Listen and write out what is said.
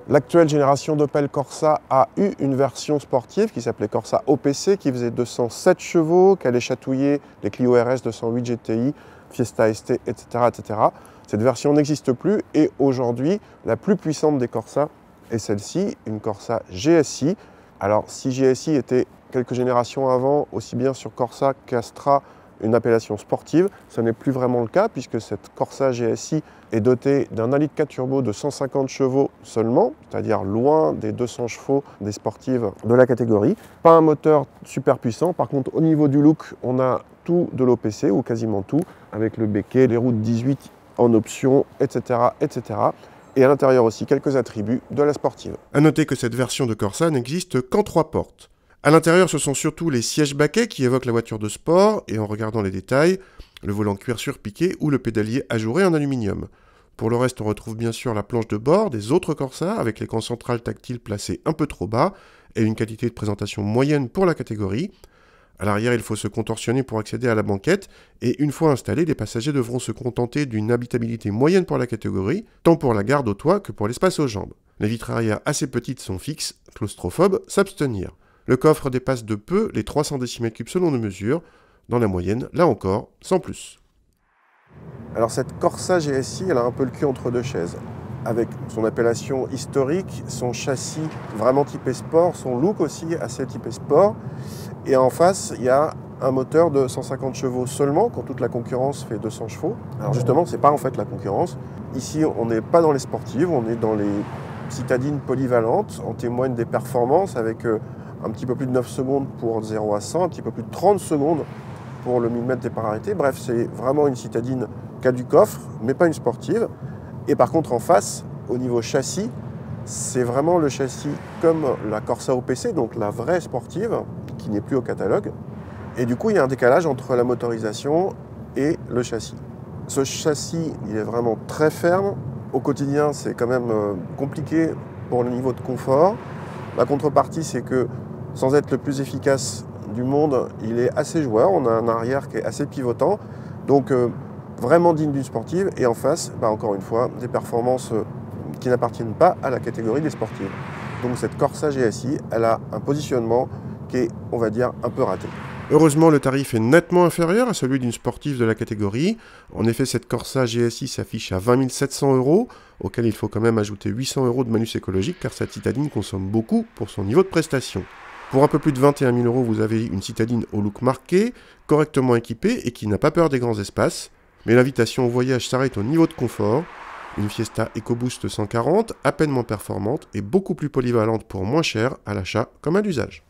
L'actuelle génération d'Opel Corsa a eu une version sportive qui s'appelait Corsa OPC, qui faisait 207 chevaux, qui allait chatouiller les Clio RS 208 GTI, Fiesta ST, etc., etc. Cette version n'existe plus et aujourd'hui, la plus puissante des Corsa est celle-ci, une Corsa GSI. Alors, si GSI était quelques générations avant, aussi bien sur Corsa qu'Astra, une appellation sportive, ce n'est plus vraiment le cas puisque cette Corsa GSI est dotée d'un 1,4 litre turbo de 150 chevaux seulement, c'est-à-dire loin des 200 chevaux des sportives de la catégorie. Pas un moteur super puissant, par contre au niveau du look, on a tout de l'OPC ou quasiment tout, avec le béquet, les roues de 18 en option, etc., etc. Et à l'intérieur aussi quelques attributs de la sportive. A noter que cette version de Corsa n'existe qu'en 3 portes. À l'intérieur, ce sont surtout les sièges baquets qui évoquent la voiture de sport, et en regardant les détails, le volant cuir surpiqué ou le pédalier ajouré en aluminium. Pour le reste, on retrouve bien sûr la planche de bord des autres Corsa, avec l'écran central tactile placé un peu trop bas, et une qualité de présentation moyenne pour la catégorie. À l'arrière, il faut se contorsionner pour accéder à la banquette, et une fois installés, les passagers devront se contenter d'une habitabilité moyenne pour la catégorie, tant pour la garde au toit que pour l'espace aux jambes. Les vitres arrière assez petites sont fixes, claustrophobes, s'abstenir. Le coffre dépasse de peu les 300 décimètres cubes selon nos mesures, dans la moyenne, là encore, sans plus. Alors cette Corsa GSI, elle a un peu le cul entre deux chaises. Avec son appellation historique, son châssis vraiment typé sport, son look aussi assez typé sport. Et en face, il y a un moteur de 150 chevaux seulement, quand toute la concurrence fait 200 chevaux. Alors justement, c'est pas en fait la concurrence. Ici, on n'est pas dans les sportives, on est dans les citadines polyvalentes. On témoigne des performances avec un petit peu plus de 9 secondes pour 0 à 100, un petit peu plus de 30 secondes pour le millimètre départ arrêté. Bref, c'est vraiment une citadine qui a du coffre, mais pas une sportive. Et par contre, en face, au niveau châssis, c'est vraiment le châssis comme la Corsa OPC, donc la vraie sportive, qui n'est plus au catalogue. Et du coup, il y a un décalage entre la motorisation et le châssis. Ce châssis, il est vraiment très ferme. Au quotidien, c'est quand même compliqué pour le niveau de confort. La contrepartie, c'est que sans être le plus efficace du monde, il est assez joueur. On a un arrière qui est assez pivotant. Donc, vraiment digne d'une sportive. Et en face, encore une fois, des performances qui n'appartiennent pas à la catégorie des sportives. Donc cette Corsa GSI, elle a un positionnement qui est, on va dire, un peu raté. Heureusement, le tarif est nettement inférieur à celui d'une sportive de la catégorie. En effet, cette Corsa GSI s'affiche à 20 700 €, auquel il faut quand même ajouter 800 € de malus écologique, car cette citadine consomme beaucoup pour son niveau de prestation. Pour un peu plus de 21 000 €, vous avez une citadine au look marqué, correctement équipée et qui n'a pas peur des grands espaces. Mais l'invitation au voyage s'arrête au niveau de confort. Une Fiesta EcoBoost 140, à peine moins performante et beaucoup plus polyvalente pour moins cher à l'achat comme à l'usage.